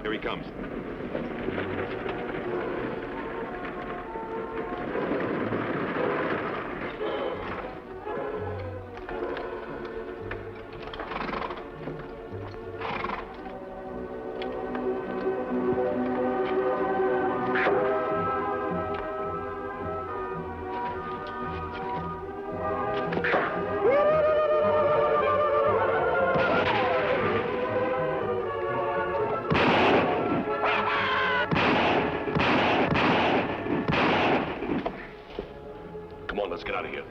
Here he comes. Let's get out of here.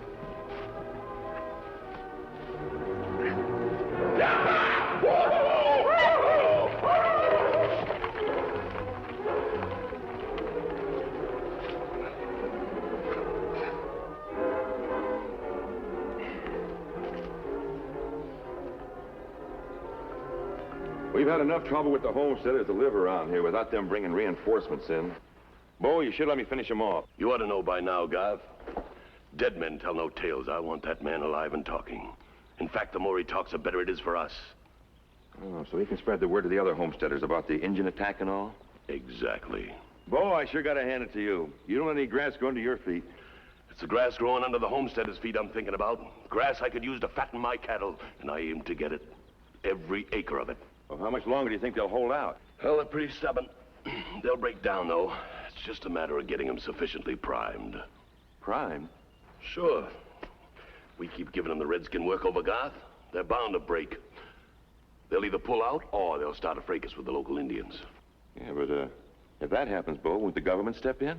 We've had enough trouble with the homesteaders to live around here without them bringing reinforcements in. Bo, you should let me finish them off. You ought to know by now, Gav. Dead men tell no tales. I want that man alive and talking. In fact, the more he talks, the better it is for us. Oh, so he can spread the word to the other homesteaders about the Indian attack and all? Exactly. Bo, I sure gotta hand it to you. You don't let any grass grow under your feet. It's the grass growing under the homesteaders' feet I'm thinking about. Grass I could use to fatten my cattle, and I aim to get it. Every acre of it. Well, how much longer do you think they'll hold out? Well, they're pretty stubborn. They'll break down, though. It's just a matter of getting them sufficiently primed. Primed? Sure. We keep giving them the redskin work over Garth, they're bound to break. They'll either pull out, or they'll start a fracas with the local Indians. Yeah, but, if that happens, Bo, won't the government step in?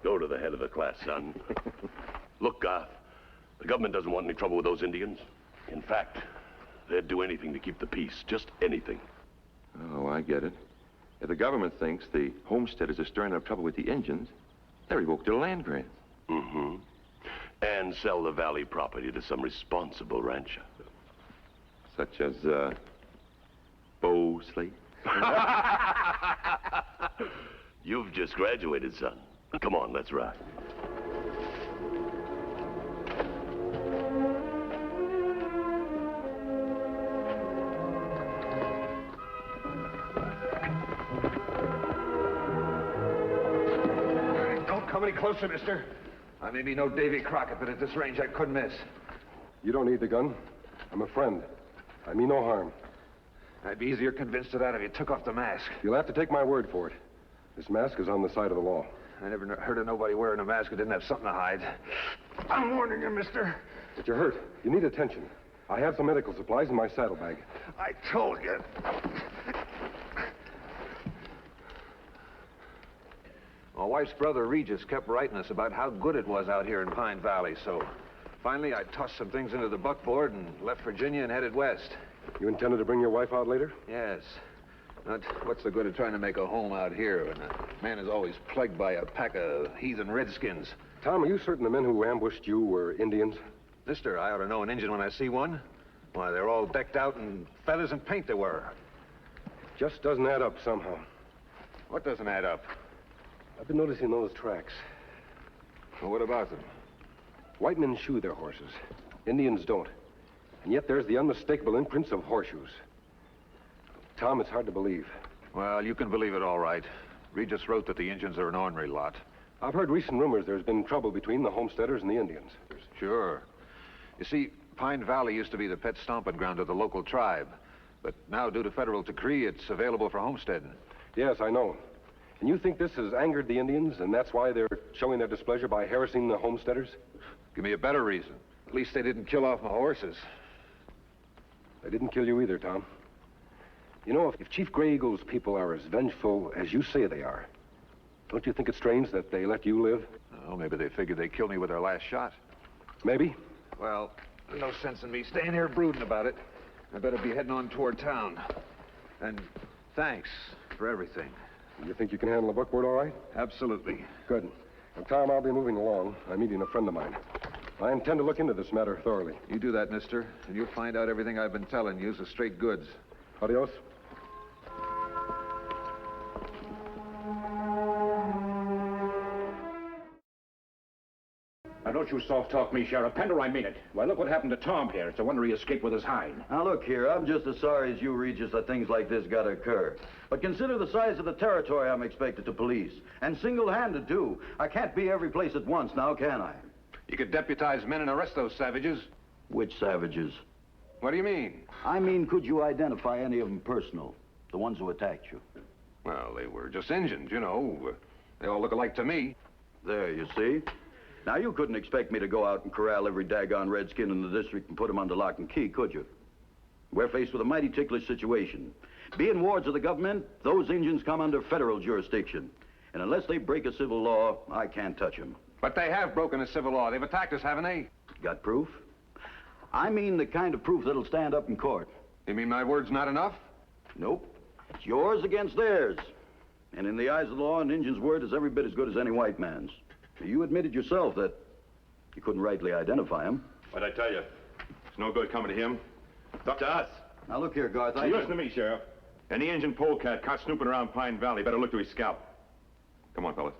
Go to the head of the class, son. Look, Garth, the government doesn't want any trouble with those Indians. In fact, they'd do anything to keep the peace, just anything. Oh, I get it. If the government thinks the homesteaders are stirring up trouble with the Indians, they revoke their land grants. Mm-hmm. And sell the valley property to some responsible rancher. Such as, Bo Slate? You've just graduated, son. Come on, let's ride. Don't come any closer, mister. I may be no Davy Crockett, but at this range I couldn't miss. You don't need the gun. I'm a friend. I mean no harm. I'd be easier convinced of that if you took off the mask. You'll have to take my word for it. This mask is on the side of the law. I never heard of nobody wearing a mask who didn't have something to hide. I'm warning you, mister. But you're hurt. You need attention. I have some medical supplies in my saddlebag. I told you. My wife's brother, Regis, kept writing us about how good it was out here in Pine Valley, so finally I tossed some things into the buckboard and left Virginia and headed west. You intended to bring your wife out later? Yes. But what's the good of trying to make a home out here when a man is always plagued by a pack of heathen redskins? Tom, are you certain the men who ambushed you were Indians? Mister, I ought to know an Indian when I see one. Why, they're all decked out in feathers and paint they were. Just doesn't add up somehow. What doesn't add up? I've been noticing those tracks. Well, what about them? White men shoe their horses. Indians don't. And yet there's the unmistakable imprints of horseshoes. Tom, it's hard to believe. Well, you can believe it all right. Regis wrote that the Indians are an ornery lot. I've heard recent rumors there's been trouble between the homesteaders and the Indians. Sure. You see, Pine Valley used to be the pet stomping ground of the local tribe. But now, due to federal decree, it's available for homesteading. Yes, I know. And you think this has angered the Indians, and that's why they're showing their displeasure by harassing the homesteaders? Give me a better reason. At least they didn't kill off my horses. They didn't kill you either, Tom. You know, if Chief Gray Eagle's people are as vengeful as you say they are, don't you think it's strange that they let you live? Well, maybe they figured they'd kill me with their last shot. Maybe. Well, there's no sense in me staying here brooding about it. I better be heading on toward town. And thanks for everything. You think you can handle the buckboard all right? Absolutely. Good. Well, Tom, I'll be moving along. I'm meeting a friend of mine. I intend to look into this matter thoroughly. You do that, mister, and you'll find out everything I've been telling you is straight goods. Adios. Now, don't don't you soft-talk me, Sheriff. Pender, I mean it. Why, look what happened to Tom here. It's a wonder he escaped with his hide. Now, look here. I'm just as sorry as you, Regis, that things like this gotta occur. But consider the size of the territory I'm expected to police. And single-handed, too. I can't be every place at once now, can I? You could deputize men and arrest those savages. Which savages? What do you mean? I mean, could you identify any of them personal? The ones who attacked you? Well, they were just Injuns, you know. They all look alike to me. There, you see? Now, you couldn't expect me to go out and corral every daggone redskin in the district and put him under lock and key, could you? We're faced with a mighty ticklish situation. Being wards of the government, those Injuns come under federal jurisdiction. And unless they break a civil law, I can't touch them. But they have broken a civil law. They've attacked us, haven't they? Got proof? I mean the kind of proof that'll stand up in court. You mean my word's not enough? Nope. It's yours against theirs. And in the eyes of the law, an Injun's word is every bit as good as any white man's. You admitted yourself that you couldn't rightly identify him. What'd I tell you? It's no good coming to him. It's up to us. Now, look here, Garth, You listen to me, Sheriff. Any Injun polecat caught snooping around Pine Valley better look to his scalp. Come on, fellas.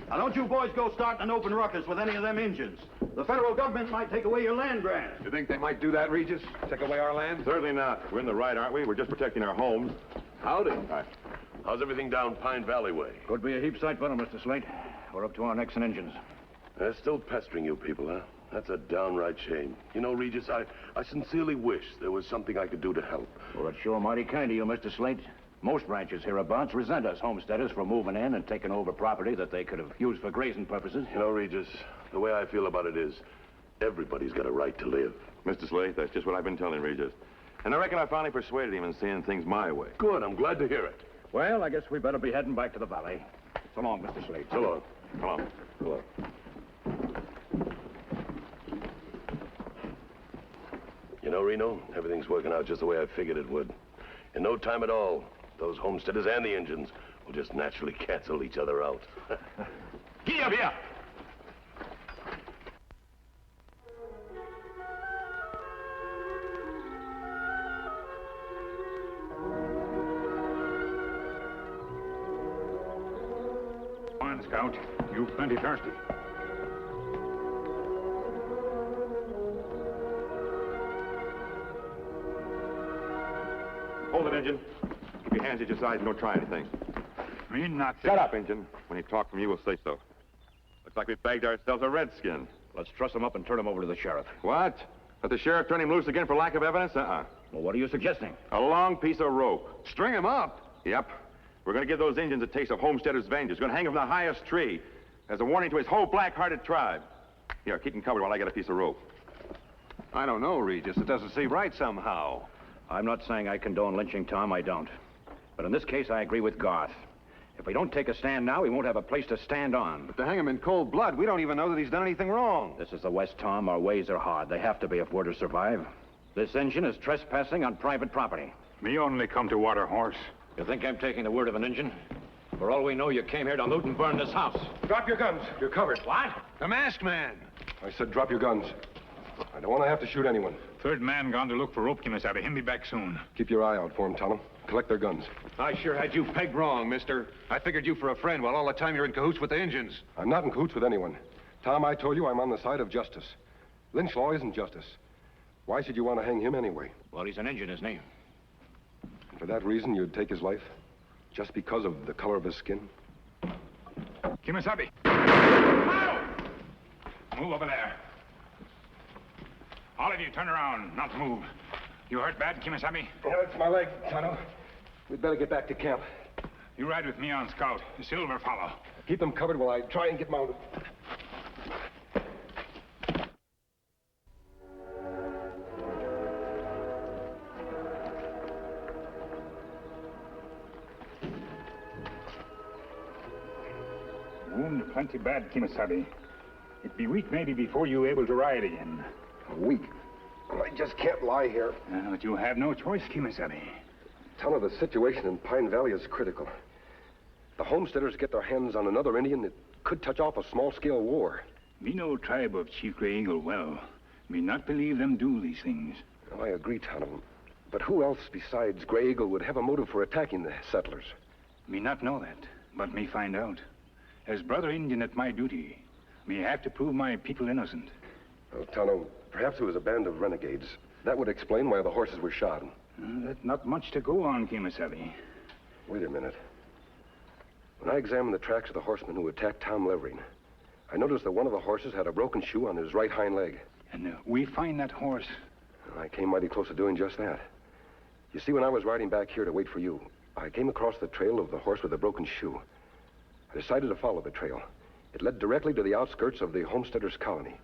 Now, don't you boys go starting an open ruckus with any of them Injuns. The federal government might take away your land grant. You think they might do that, Regis? Take away our land? Certainly not. We're in the right, aren't we? We're just protecting our homes. Howdy. Right. How's everything down Pine Valley way? Could be a heap sight better, Mr. Slate. We're up to our necks in Injuns. They're still pestering you people, huh? That's a downright shame. You know, Regis, I sincerely wish there was something I could do to help. Well, it's sure mighty kind of you, Mr. Slate. Most ranchers hereabouts resent us homesteaders for moving in and taking over property that they could have used for grazing purposes. You know, Regis, the way I feel about it is everybody's got a right to live. Mr. Slate, that's just what I've been telling Regis. And I reckon I finally persuaded him in seeing things my way. Good, I'm glad to hear it. Well, I guess we better be heading back to the valley. So long, Mr. Slate. So long. Come on. So long. You know, Reno, everything's working out just the way I figured it would. In no time at all, those homesteaders and the Injuns will just naturally cancel each other out. Gee up here! Come on, Scout. You plenty thirsty. Hold it, Injun. Keep your hands at your sides and don't try anything. Me not. Shut up, Injun. When you talk from you, we'll say so. Looks like we bagged ourselves a redskin. Let's truss him up and turn him over to the sheriff. What? Let the sheriff turn him loose again for lack of evidence? Well, what are you suggesting? A long piece of rope. String him up. Yep. We're going to give those Indians a taste of homesteaders' vengeance. We're going to hang him from the highest tree as a warning to his whole black-hearted tribe. Here, keep him covered while I get a piece of rope. I don't know, Regis. It doesn't seem right somehow. I'm not saying I condone lynching, Tom. I don't. But in this case, I agree with Garth. If we don't take a stand now, we won't have a place to stand on. But to hang him in cold blood, we don't even know that he's done anything wrong. This is the West, Tom. Our ways are hard. They have to be if we're to survive. This Injun is trespassing on private property. Me only come to water horse. You think I'm taking the word of an Injun? For all we know, you came here to loot and burn this house. Drop your guns. You're covered. What? The masked man. I said drop your guns. I don't want to have to shoot anyone. Third man gone to look for rope, Kimasabi. He'll be back soon. Keep your eye out for him, Tonto. Collect their guns. I sure had you pegged wrong, mister. I figured you for a friend while all the time you're in cahoots with the Injuns. I'm not in cahoots with anyone. Tom, I told you I'm on the side of justice. Lynch law isn't justice. Why should you want to hang him anyway? Well, he's an Injun, isn't he? For that reason, you'd take his life? Just because of the color of his skin? Kimasabi. Move over there. All of you, turn around, not move. You hurt bad, Kimasabi? Yeah, it's my leg, Tonto. We'd better get back to camp. You ride with me on Scout. The Silver follow. Keep them covered while I try and get mounted. Wound plenty bad, Kimasabi. It be week maybe before you able to ride again. A week. Well, I just can't lie here. But you have no choice, Kimasabi. Tonto, the situation in Pine Valley is critical. The homesteaders get their hands on another Indian, it could touch off a small-scale war. Me know tribe of Chief Gray Eagle well. Me not believe them do these things. Well, I agree, Tonto. But who else besides Gray Eagle would have a motive for attacking the settlers? Me not know that, but me find out. As brother Indian at my duty, Me have to prove my people innocent. Well, Tonto, perhaps it was a band of renegades. That would explain why the horses were shot. That's not much to go on, Kimasabi. Wait a minute. When I examined the tracks of the horseman who attacked Tom Levering, I noticed that one of the horses had a broken shoe on his right hind leg. And we find that horse. I came mighty close to doing just that. You see, when I was riding back here to wait for you, I came across the trail of the horse with the broken shoe. I decided to follow the trail. It led directly to the outskirts of the homesteaders' colony.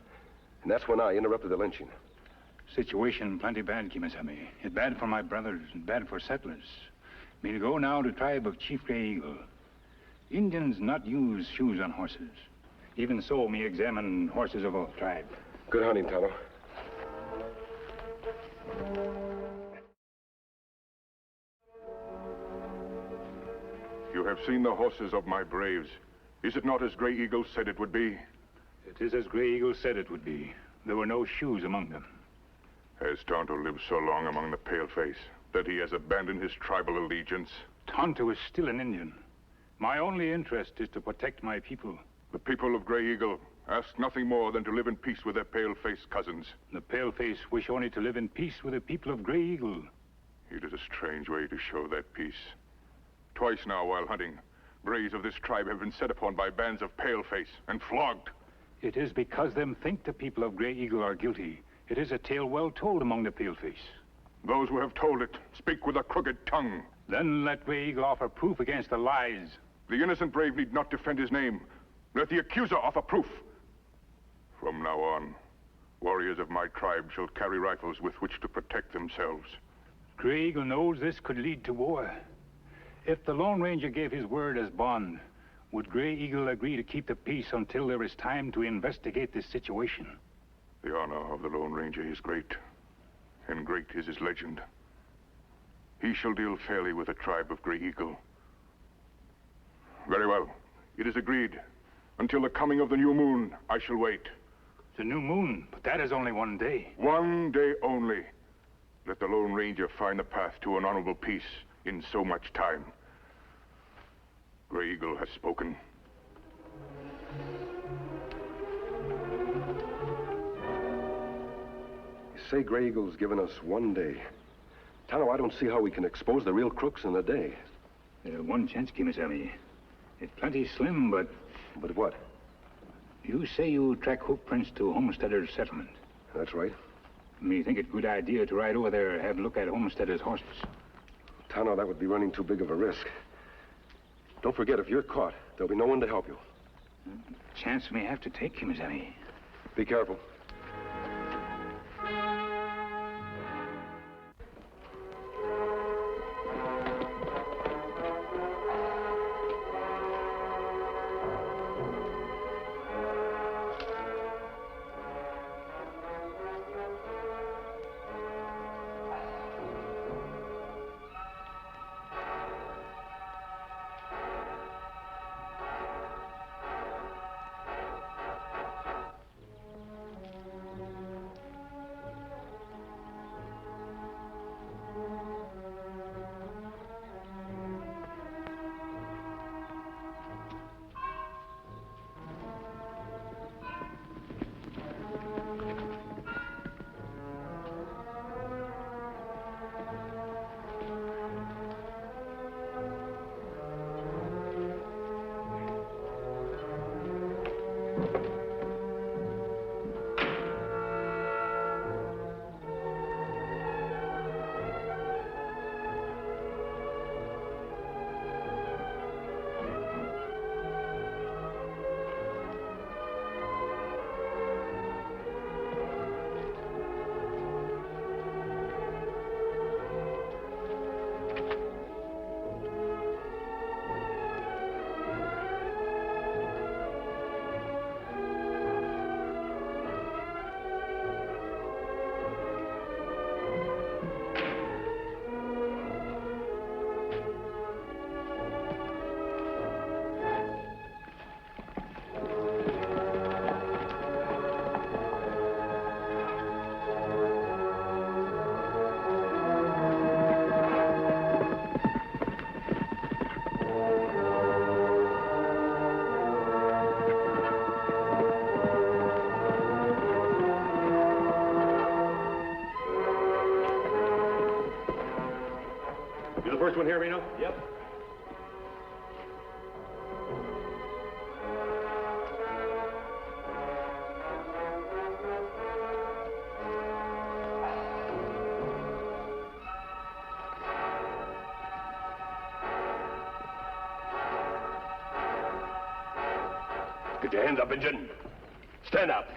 And that's when I interrupted the lynching. Situation plenty bad, Kimasabi. It's bad for my brothers and bad for settlers. Me to go now to tribe of Chief Gray Eagle. Indians not use shoes on horses. Even so, me examine horses of all tribe. Good hunting, Tonto. You have seen the horses of my braves. Is it not as Gray Eagle said it would be? It is as Gray Eagle said it would be. There were no shoes among them. Has Tonto lived so long among the paleface that he has abandoned his tribal allegiance? Tonto is still an Indian. My only interest is to protect my people. The people of Gray Eagle ask nothing more than to live in peace with their paleface cousins. The paleface wish only to live in peace with the people of Gray Eagle. It is a strange way to show that peace. Twice now, while hunting, braves of this tribe have been set upon by bands of paleface and flogged. It is because them think the people of Gray Eagle are guilty. It is a tale well told among the paleface. Those who have told it speak with a crooked tongue. Then let Gray Eagle offer proof against the lies. The innocent brave need not defend his name. Let the accuser offer proof. From now on, warriors of my tribe shall carry rifles with which to protect themselves. Gray Eagle knows this could lead to war. If the Lone Ranger gave his word as bond, would Gray Eagle agree to keep the peace until there is time to investigate this situation? The honor of the Lone Ranger is great, and great is his legend. He shall deal fairly with the tribe of Gray Eagle. Very well. It is agreed. Until the coming of the new moon, I shall wait. The new moon, but that is only one day. One day only. Let the Lone Ranger find the path to an honorable peace in so much time. Gray Eagle has spoken. You say Gray Eagle's given us one day. Tonto, I don't see how we can expose the real crooks in a day. One chance, Kimasabi. It's plenty slim, but... But what? You say you track hoof prints to Homesteader's settlement. That's right. Me think it good idea to ride over there and have a look at Homesteader's horses. Tonto, that would be running too big of a risk. Don't forget, if you're caught, there'll be no one to help you. Chance may have to take, Kimasabi. Be careful. first one here, Reno? Yep. Get your hands up, Injun. Stand up.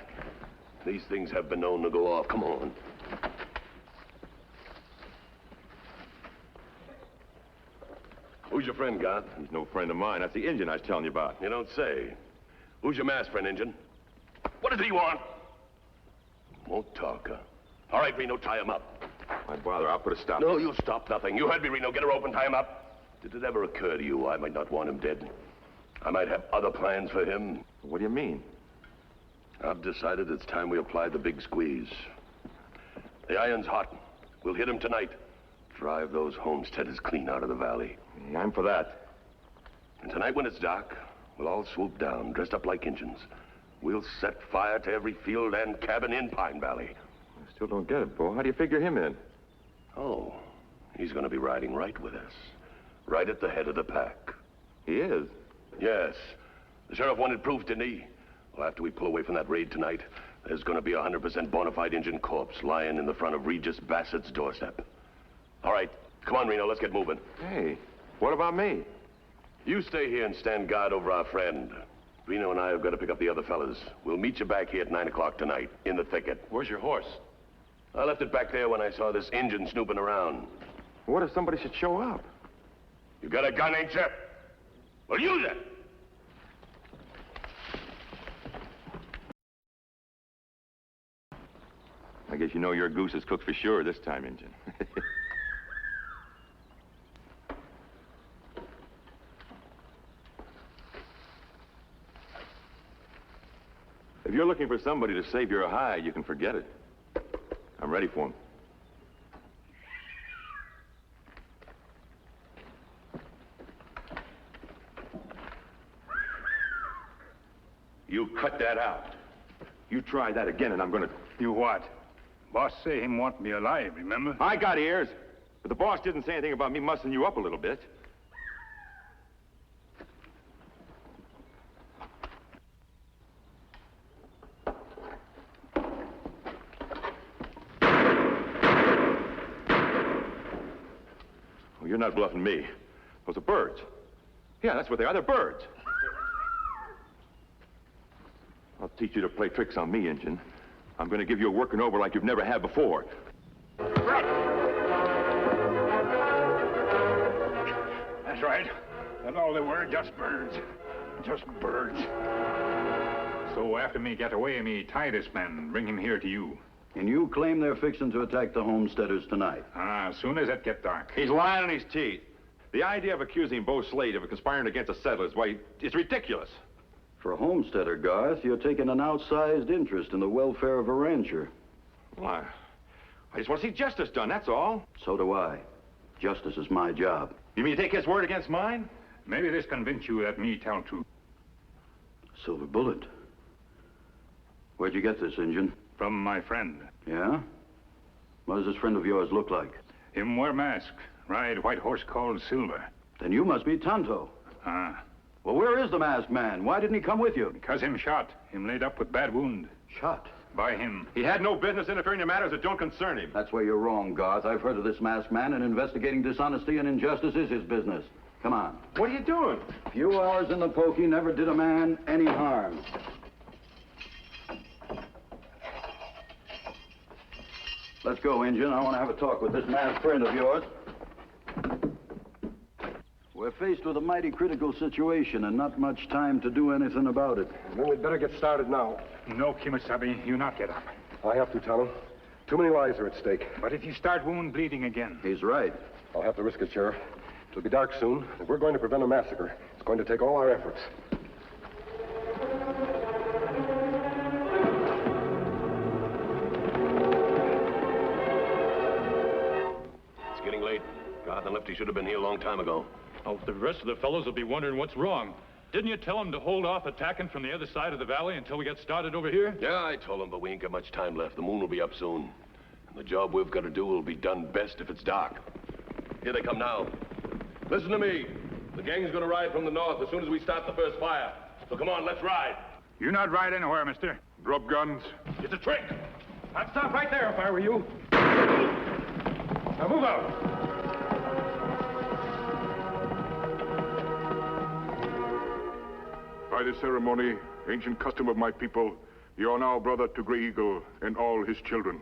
These things have been known to go off. Come on. Who's your friend, Garth? He's no friend of mine. That's the Indian I was telling you about. You don't say. Who's your masked friend, Injun? What does he want? Won't talk, huh? All right, Reno, tie him up. My bother, I'll put a stop. No, you'll stop nothing. You heard me, Reno. Get a rope and tie him up. Did it ever occur to you I might not want him dead? I might have other plans for him. What do you mean? I've decided it's time we apply the big squeeze. The iron's hot. We'll hit him tonight. Drive those homesteaders clean out of the valley. Yeah, I'm for that. And tonight when it's dark, we'll all swoop down, dressed up like Injuns. We'll set fire to every field and cabin in Pine Valley. I still don't get it, Bo. How do you figure him in? Oh, he's going to be riding right with us. Right at the head of the pack. He is? Yes. The sheriff wanted proof, didn't he? Well, after we pull away from that raid tonight, there's going to be a 100% bona fide Injun corpse lying in the front of Regis Bassett's doorstep. All right. Come on, Reno. Let's get moving. Hey, what about me? You stay here and stand guard over our friend. Reno and I have got to pick up the other fellas. We'll meet you back here at 9 o'clock tonight, in the thicket. Where's your horse? I left it back there when I saw this Injun snooping around. What if somebody should show up? You got a gun, ain't you? Well, use it! I guess you know your goose is cooked for sure this time, Injun. If you're looking for somebody to save your hide, you can forget it. I'm ready for him. You cut that out. You try that again, and I'm gonna... You what? Boss say him want me alive, remember? I got ears, but the boss didn't say anything about me mussing you up a little bit. Oh, you're not bluffing me. Those are birds. Yeah, that's what they are. They're birds. I'll teach you to play tricks on me, Injun. I'm going to give you a working over like you've never had before. That's right. That's all they were, just birds. Just birds. So after me get away, me tie this man, bring him here to you. And you claim they're fixing to attack the homesteaders tonight? As soon as it get dark. He's lying on his teeth. The idea of accusing Bo Slade of conspiring against the settlers, why, it's ridiculous. For a homesteader, Garth, you're taking an outsized interest in the welfare of a rancher. Well, I just want to see justice done, that's all. So do I. Justice is my job. You mean to take his word against mine? Maybe this convince you that me tell truth. Silver bullet. Where'd you get this, Injun? From my friend. Yeah? What does this friend of yours look like? Him wear mask, ride white horse called Silver. Then you must be Tonto. Well, where is the masked man? Why didn't he come with you? Because him shot. Him laid up with bad wound. Shot? By him. He had no business interfering in matters that don't concern him. That's where you're wrong, Garth. I've heard of this masked man, and investigating dishonesty and injustice is his business. Come on. What are you doing? A few hours in the pokey never did a man any harm. Let's go, Injun. I want to have a talk with this masked friend of yours. We're faced with a mighty critical situation and not much time to do anything about it. Then we'd better get started now. No, Kimasabi, you not get up. I have to tell him. Too many lives are at stake. But if you start wound bleeding again... He's right. I'll have to risk it, Sheriff. It'll be dark soon. If we're going to prevent a massacre, it's going to take all our efforts. It's getting late. Garth and Lefty should have been here a long time ago. Oh, the rest of the fellows will be wondering what's wrong. Didn't you tell them to hold off attacking from the other side of the valley until we get started over here? Yeah, I told them, but we ain't got much time left. The moon will be up soon. And the job we've got to do will be done best if it's dark. Here they come now. Listen to me. The gang's gonna ride from the north as soon as we start the first fire. So come on, let's ride. You not ride anywhere, mister. Drop guns. It's a trick. I'd stop right there if I were you. Now move out. By this ceremony, ancient custom of my people, you are now brother to Grey Eagle and all his children.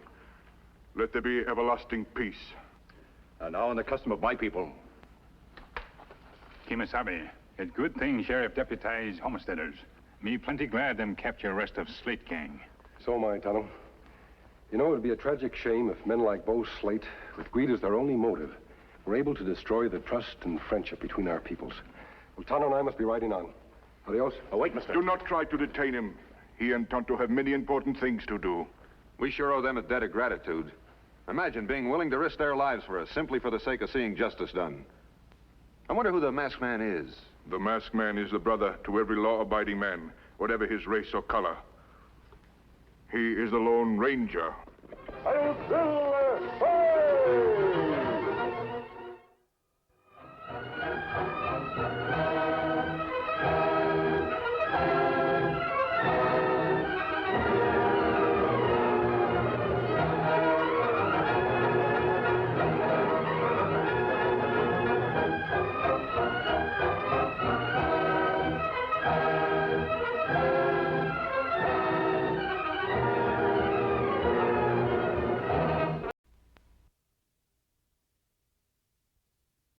Let there be everlasting peace. And now in the custom of my people. Kimasabi, it's good thing Sheriff deputize homesteaders. Me plenty glad them capture rest of Slate gang. So am I, Tonto. You know, it would be a tragic shame if men like Bo Slate, with greed as their only motive, were able to destroy the trust and friendship between our peoples. Well, Tonto and I must be riding on. Adios. Oh, wait, mister. Do not try to detain him. He and Tonto have many important things to do. We sure owe them a debt of gratitude. Imagine being willing to risk their lives for us simply for the sake of seeing justice done. I wonder who the masked man is. The masked man is the brother to every law-abiding man, whatever his race or color. He is the Lone Ranger. Silver!